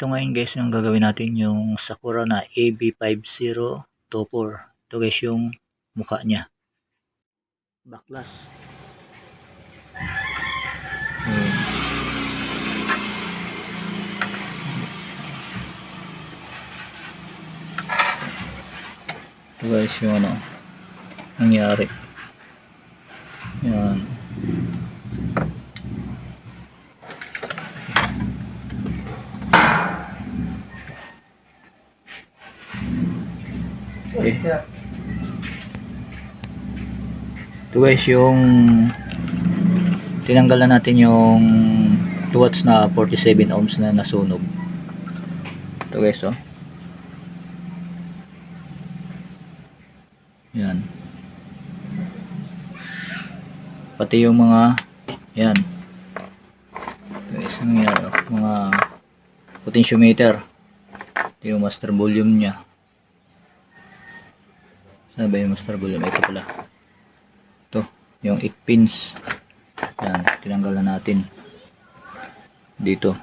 Ito ngayon guys yung gagawin natin yung Sakura na AB5024. Ito guys yung mukha niya. Baklas. Ito guys yung ano nangyari. Yan. Okay. Ito guys yung tinanggalan natin yung 2 watts na 47 ohms na nasunog. Ito guys oh. Yan. Pati yung mga yan. Guys, nangyari mga potentiometer. Ito yung master volume niya. Saan ba yung master volume? Ito pala. Ito, yung 8 pins. Yan, tinanggal na natin. Dito.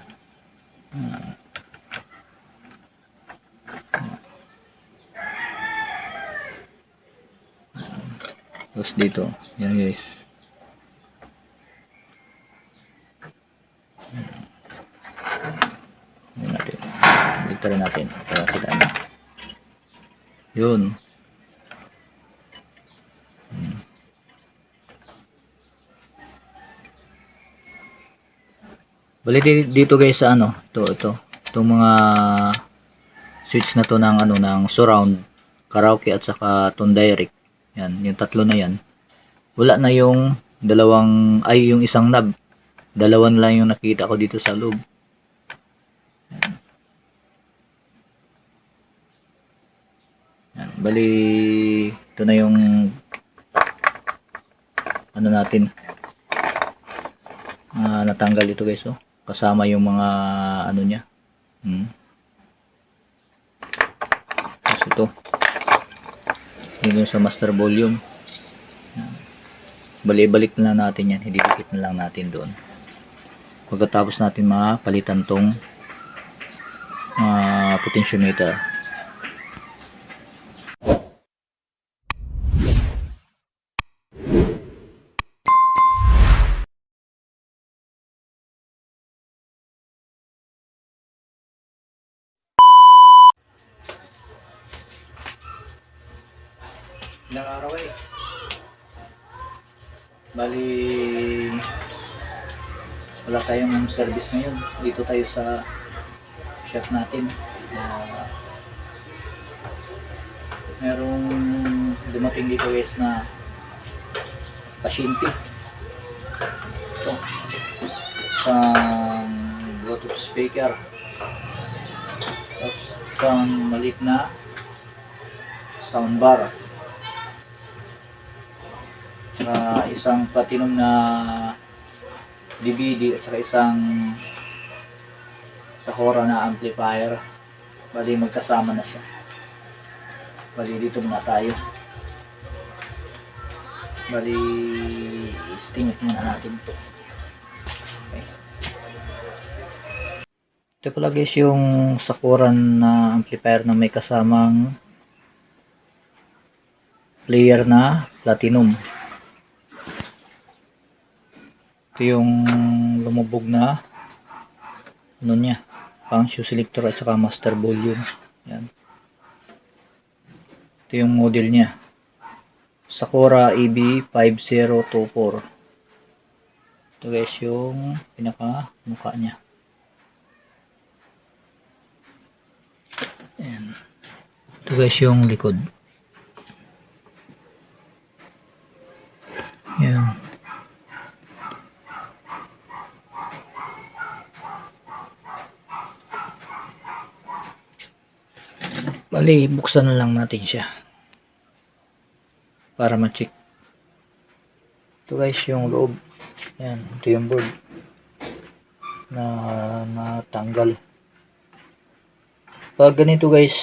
Tapos dito. Yan guys. Yan natin. Bigtarin natin. Para kita na. Yun. Bali dito guys sa ano, itong mga switch na to ng ano ng surround, karaoke at saka tone direct. Yan, yung tatlo na yan. Wala na yung dalawang yung isang knob. Dalawa na lang yung nakita ko dito sa loob. Yan. Yan, bali ito na yung ano natin. Natanggal ito guys oh. Kasama yung mga ano niya. Tapos ito. Dito sa master volume. Bali-balik na lang natin yan. Hindi dikit na lang natin doon. Pagkatapos natin mapalitan tong potentiometer. Ilang araw eh. Bali wala tayong service ngayon. Dito tayo sa shop natin. Merong dumating dito guys na pasyente. Ito. Isang Bluetooth speaker. Tapos isang maliit na soundbar. Isang platinum na DVD at saka isang Sakura na amplifier. Bali magkasama na siya. Bali dito muna tayo. Bali i-stimulate muna natin ito. Okay. Ito pala guys yung Sakura na amplifier na may kasamang player na platinum. Ito yung lumubog na ano niya, function selector at saka master volume. Yan. Ito yung model niya. Sakura AB5024. Ito guys yung pinaka mukha niya. Yan. Ito guys yung likod. Yan. Bali, buksan na lang natin siya para ma-check. Ito guys yung loob. Yan, ito yung board na natanggal. Pag ganito guys,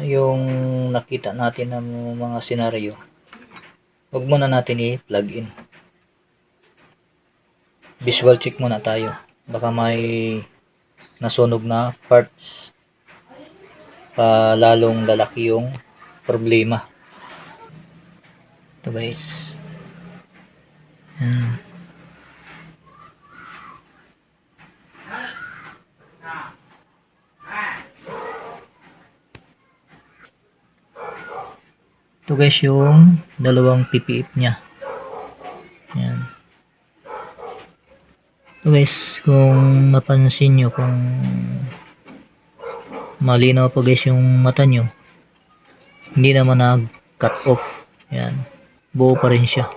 yung nakita natin ng mga senaryo, huwag muna natin i-plug in. Visual check muna tayo. Baka may nasunog na parts, pa lalong lalaki yung problema. Ito guys. Ito guys yung dalawang PPF nya. Yan. Ito guys, kung mapansin nyo, kung malinaw pa guys yung mata nyo, hindi naman nag-cut off. Yan. Buo pa rin siya.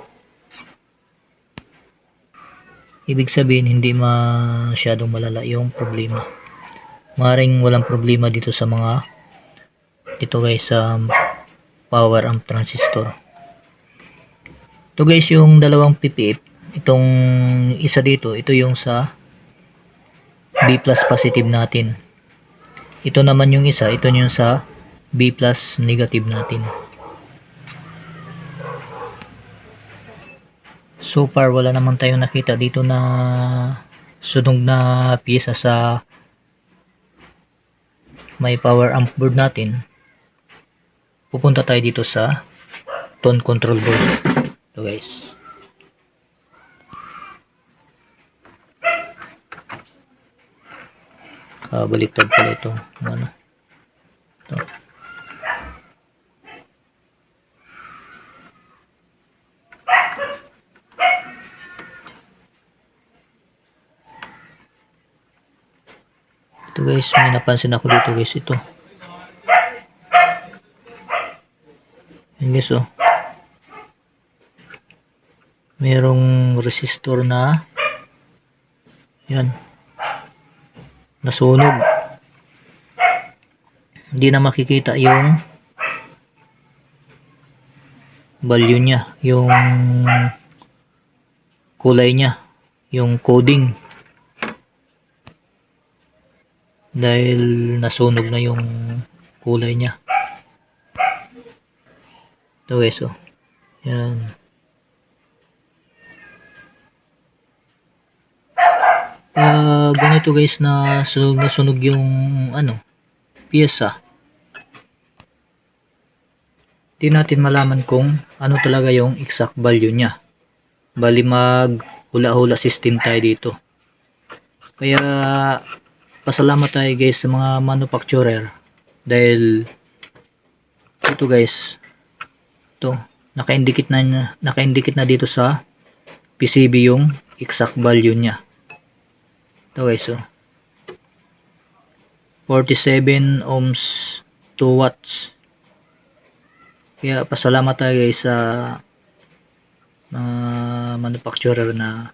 Ibig sabihin, hindi masyadong malala yung problema. Maring walang problema dito sa mga, dito guys, sa power amp transistor. Ito guys yung dalawang PPF. Itong isa dito, ito yung sa B+ positive natin. Ito naman yung isa, ito yung sa B+ negative natin. So far wala naman tayong nakita dito na sunog na piyesa sa may power amp board natin. Pupunta tayo dito sa tone control board. Ito guys. Baliktad pala ito. Ano? Ito. Ito guys, may napansin ako dito guys. Ito. Yan guys oh. Merong resistor na yan nasunog. Hindi na makikita yung value nya, yung kulay nya, yung coding, dahil nasunog na yung kulay nya. Ito guys oh. Yan. Ganito guys na sunog yung ano piyesa. Di natin malaman kung ano talaga yung exact value nya. Bali mag hula-hula system tayo dito. Kaya pasalamat tayo guys sa mga manufacturer dahil ito guys, ito naka-indicate na dito sa PCB yung exact value nya. Ito guys oh. 47 ohms 2 watts. Kaya pasalamat tayo guys sa manufacturer na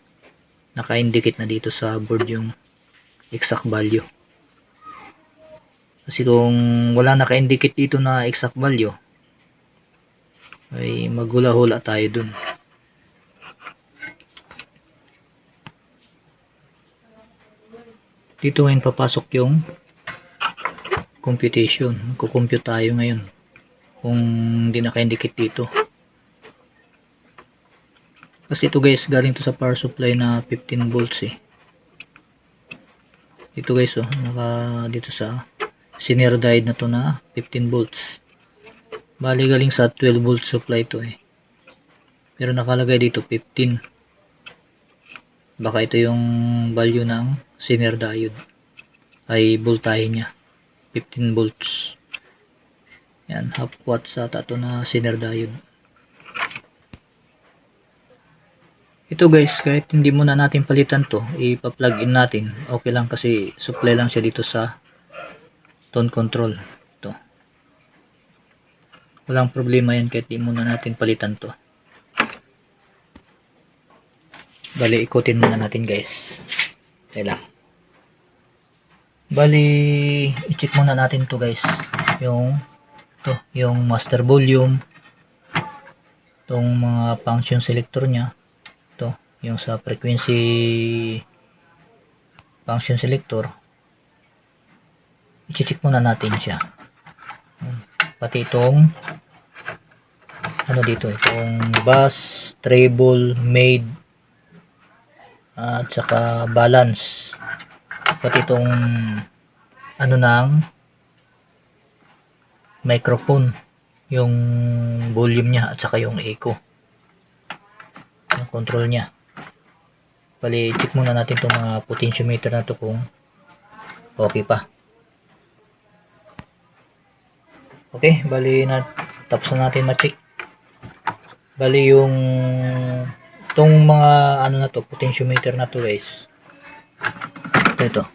naka-indicate na dito sa board yung exact value. Kasi kung wala naka-indicate dito na exact value, ay maghula-hula tayo dun. Dito ngayon papasok yung computation. Kukompute tayo ngayon kung hindi naka-indicate dito. Kasi ito guys, galing to sa power supply na 15 volts eh. Ito guys oh, dito sa senior diode na to na 15 volts. Bali galing sa 12 volt supply to eh. Pero nakalagay dito 15. Baka ito yung value ng senior diode. Ay voltahe niya. 15 volts. Yan, half watts ata ito na senior diode. Ito guys, kahit hindi muna natin palitan to, ipa-plug in natin. Okay lang kasi supply lang siya dito sa tone control. Ito. Walang problema yan kahit hindi muna natin palitan to. Bali, ikutin muna natin guys. Okay lang. Bali, i-check muna natin to guys. Yung master volume. Itong mga function selector nya. Ito, yung sa frequency function selector. I-check muna natin siya. Pati itong ano dito, itong bass, treble, mid, at saka balance. pati itong ano ng microphone, yung volume niya at saka yung echo, yung control niya. Bali, check muna natin itong mga potentiometer na to kung okay pa. Okay, bali na tapos na natin ma-check. Bali yung itong mga ano na to, potentiometer na to guys. Ito.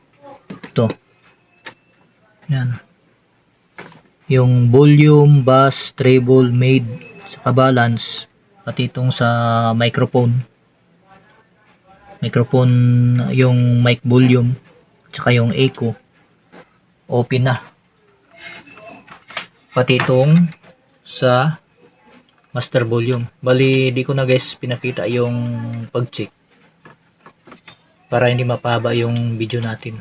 Yan. Yung volume, bass, treble, mid, saka balance, pati itong sa microphone, yung mic volume, saka yung echo, open na. Pati itong sa master volume. Bali, di ko na guys pinakita yung pag-check para hindi mapahaba yung video natin.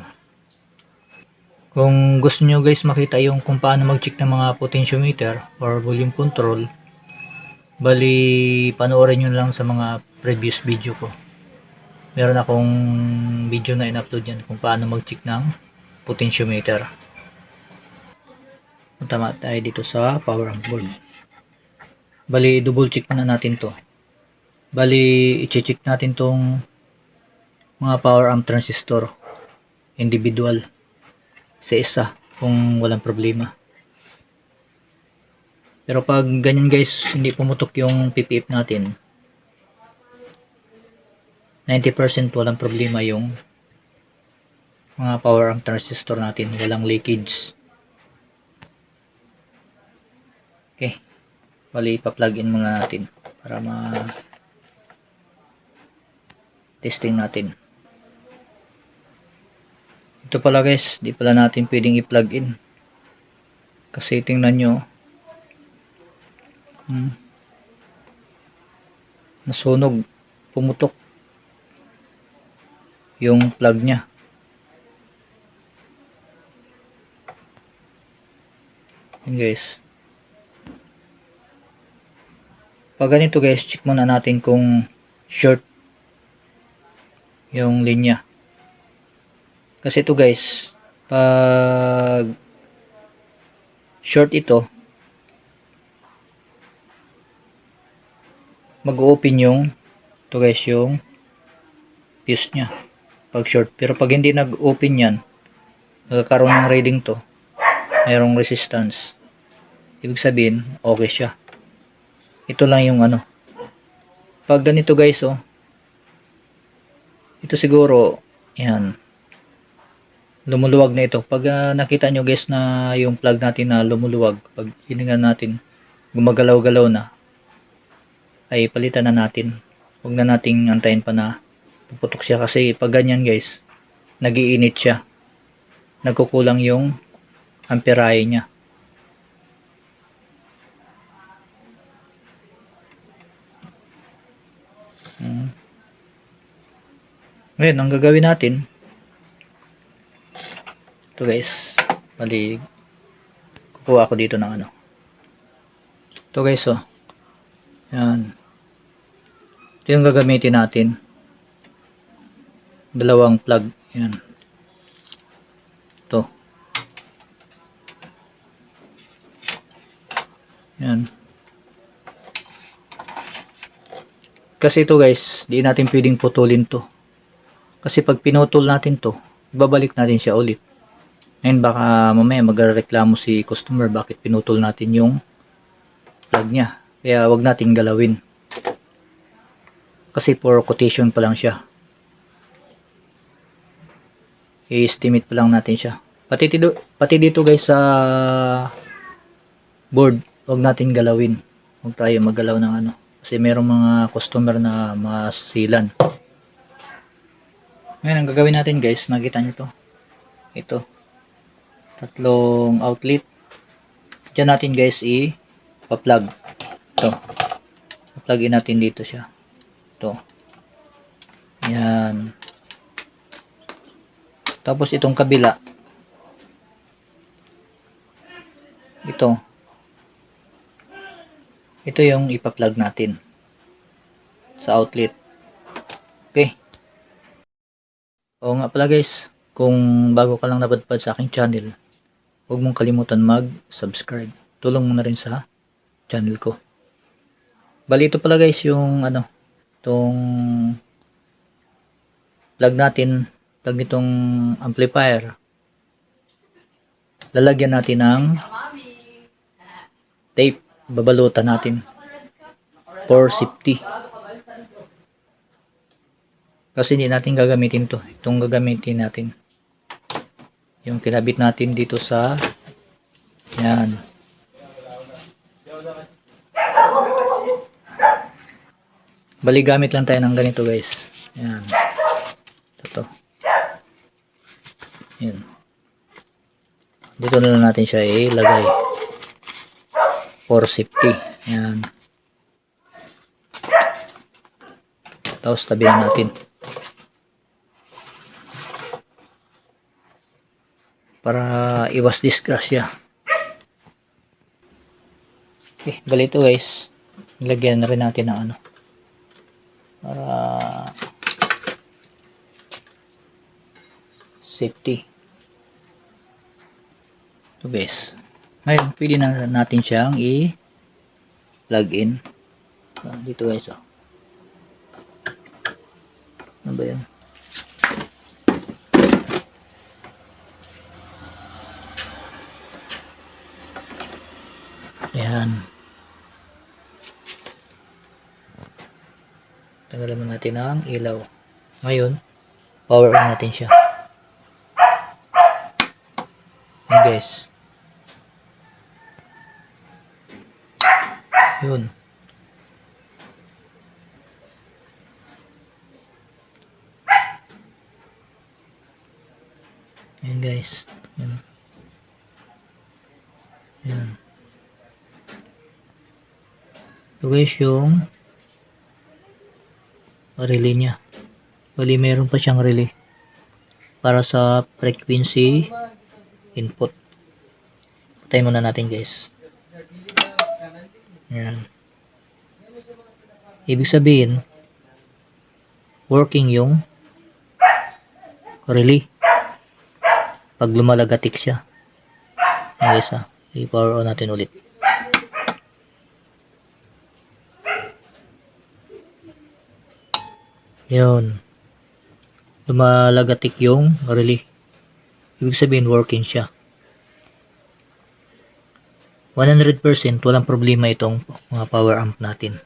Kung gusto nyo guys makita yung kung paano mag-check ng mga potentiometer or volume control, bali panoorin nyo lang sa mga previous video ko. Meron akong video na in-upload yan kung paano mag-check ng potentiometer. Tama tayo dito sa power amp board. Bali double check na natin to. Bali i-check natin tong mga power amp transistor individual sa isa kung walang problema. Pero pag ganyan guys, hindi pumutok yung PPF natin, 90% walang problema yung mga power amp transistor natin, walang leakage. Okay, bali ipa-plug in muna natin para testing natin. Ito pala guys, di pala natin pwedeng i-plug in kasi tingnan nyo, nasunog, pumutok yung plug nya. Yan guys, pag ganito guys, check muna natin kung short yung linya. Kasi ito guys, pag short ito, mag-open yung ito guys, yung fuse nya pag short. Pero pag hindi nag-open yan, magkakaroon ng reading to, mayroong resistance, ibig sabihin okay siya. Ito lang yung ano, pag ganito guys, oh, ito siguro yan, lumuluwag na ito. Pag nakita nyo guys na yung plug natin na lumuluwag, pag hiningan natin gumagalaw-galaw na, ay palitan na natin. Huwag na nating antayin pa na puputok siya, kasi pag ganyan guys, nagiinit siya, nagkukulang yung amperahe nya. Ngayon, ang gagawin natin, ito guys, bali kukuha ako dito ng ano, ito guys, oh, yan, ito yung gagamitin natin, dalawang plug, yan, ito, yan, kasi ito guys, di natin pwedeng putulin to, kasi pag pinutol natin to, babalik natin siya ulit. Ngayon baka mamaya magreklamo si customer bakit pinutol natin yung plug nya, kaya wag natin galawin kasi for quotation pa lang siya, i-estimate pa lang natin siya. Pati dito guys sa board, wag natin galawin, wag tayo maggalaw ng ano, kasi merong mga customer na masilan. Ngayon ang gagawin natin guys, nakita nyo to, ito tatlong outlet, dyan natin guys i-plug ito, plug in natin dito siya, ito, yan, tapos itong kabila, ito yung ipa-plug natin sa outlet. Okay, o nga pala guys, Kung bago ka lang napadpad sa aking channel, huwag mong kalimutan mag-subscribe. Tulong mo na rin sa channel ko. Bali ito pala guys yung itong plug nitong amplifier. Lalagyan natin ng tape, babalutan natin for safety. Kasi hindi natin gagamitin to. Itong gagamitin natin. Yung kinabit natin dito sa yan. Bali gamit lang tayo ng ganito guys. Yan. Ito. Yan. Dito na lang natin siya ilagay for safety. Yan. Tapos tabihan natin para iwas disgrasya. Okay, bali ito guys, nilagyan na rin natin ng para safety. Ito guys, ngayon pwede na natin siyang i-plug in dito guys. Ano ba yan? Ayan. Tanggalin natin ang ilaw. Ngayon, power on natin siya. Ayan guys. Yun. Ayan guys. Ayan. Ayan. Ito guys yung relay nya. Bali meron pa siyang relay para sa frequency input. Patayin muna natin guys. Ayan. Ibig sabihin working yung relay pag lumalagatik siya. Ayan guys i-power on natin ulit. Yun. Lumalagatik yung relay. Ibig sabihin working siya. 100% walang problema itong mga power amp natin.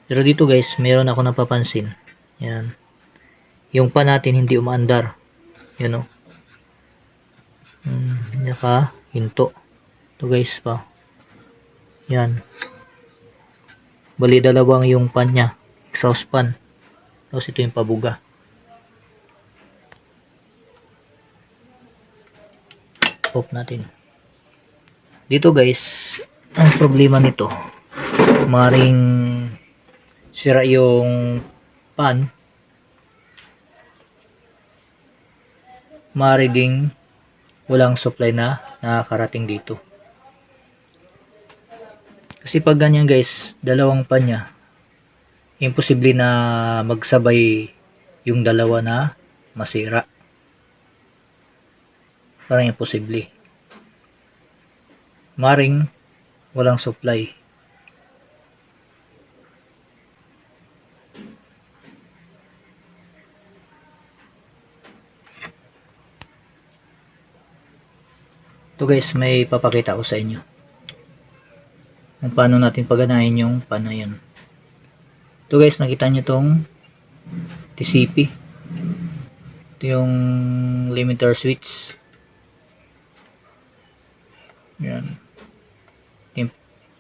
Pero dito guys, meron ako napapansin. Yan. Yung pan natin hindi umaandar. Yan o. Nakahinto. Ito guys pa. Yan. Bali dalawang yung pan niya. Exhaust pan. Tapos ito yung pabuga. Off natin. Dito guys, ang problema nito, maring sira yung pan. Maring walang supply na nakakarating dito. Kasi pag ganyan guys, dalawang pan niya, imposible na magsabay yung dalawa na masira. Parang imposible. Maring walang supply. Ito guys, may papakita ko sa inyo kung paano natin paganahin yung pan na yan. Ito guys, nakita nyo tong TCP. Ito yung limiter switch. Yan.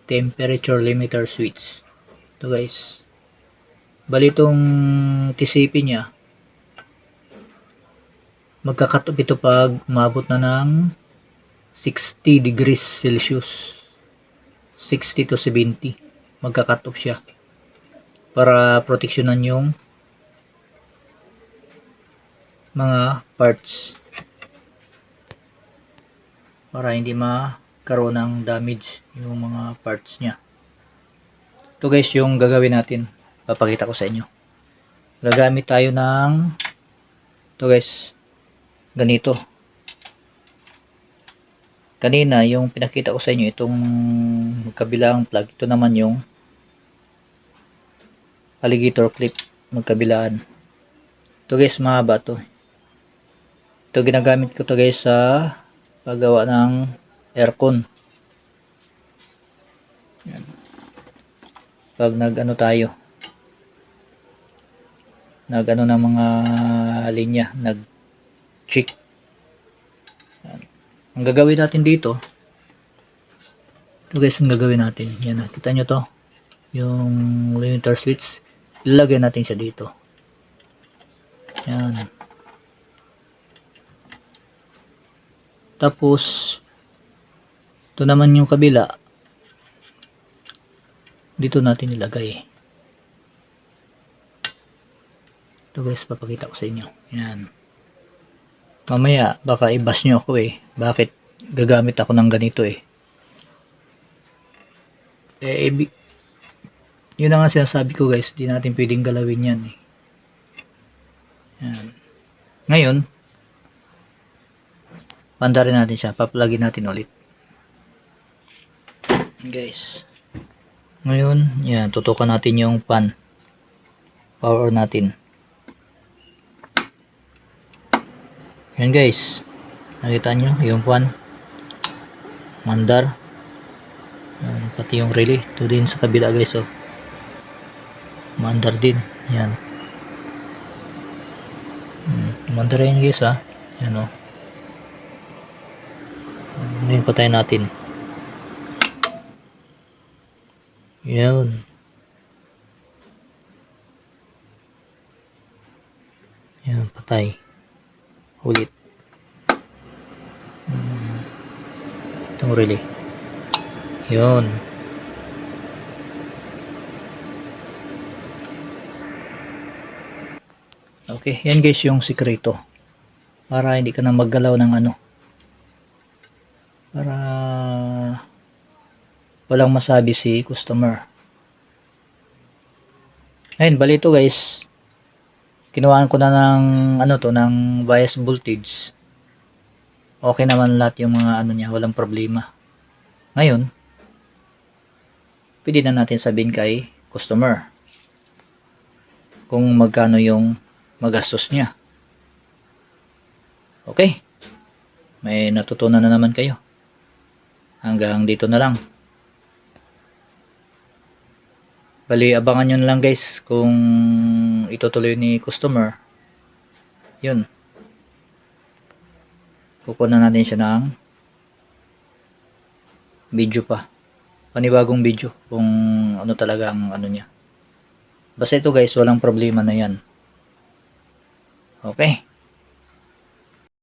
Temperature limiter switch. Ito guys. Bali itong TCP nya, magka-cut off ito pag umabot na ng 60 degrees Celsius. 60 to 70. Magka-cut off siya. Para proteksyonan yung mga parts, para hindi makaroon ng damage yung mga parts nya. Ito guys yung gagawin natin, papakita ko sa inyo. Gagamit tayo ng ito guys, ganito. Kanina yung pinakita ko sa inyo itong magkabilang plug, ito naman yung alligator clip magkabilaan. Ito guys, mahaba to. Ito ginagamit ko to guys sa paggawa ng aircon. Yan. Pag nag-ano tayo, nag-ano ng mga linya, nag-check. Ang gagawin natin dito, ito guys ang gagawin natin. Yan, kita nyo to, yung limiter switch, ilalagay natin siya dito. Yan. Tapos ito naman yung kabila, dito natin ilagay. Ito guys, papakita ko sa inyo. Yan. Mamaya baka i-bash nyo ako bakit gagamit ako ng ganito yun na nga sinasabi ko guys, di natin pwedeng galawin yan Yan. Ngayon pandarin natin siya, paplugin natin ulit guys. Ngayon yan, tutukan natin yung pan, power natin. Yan guys, nakita nyo yung pan, mandar, pati yung relay. Ito din sa kabila guys, mandar din. Yan, mandar yan guys yan ngayon patayin natin. Yan, yan, patay ulit. Itong relay. Yun. Okay, yan guys yung sikreto. Para hindi ka na maggalaw ng para walang masabi si customer. Ayun, bali ito guys, kinuhaan ko na ng ng bias voltage. Okay naman lahat yung mga niya, walang problema. Ngayon, pwede na natin sabihin kay customer kung magkano yung magastos niya. Okay, may natutunan na naman kayo. Hanggang dito na lang. Bali, abangan nyo na lang guys kung itutuloy ni customer. Yun, kukunan natin siya ng video pa, panibagong video kung talaga ang niya. Basta ito guys, walang problema na yan. Okay.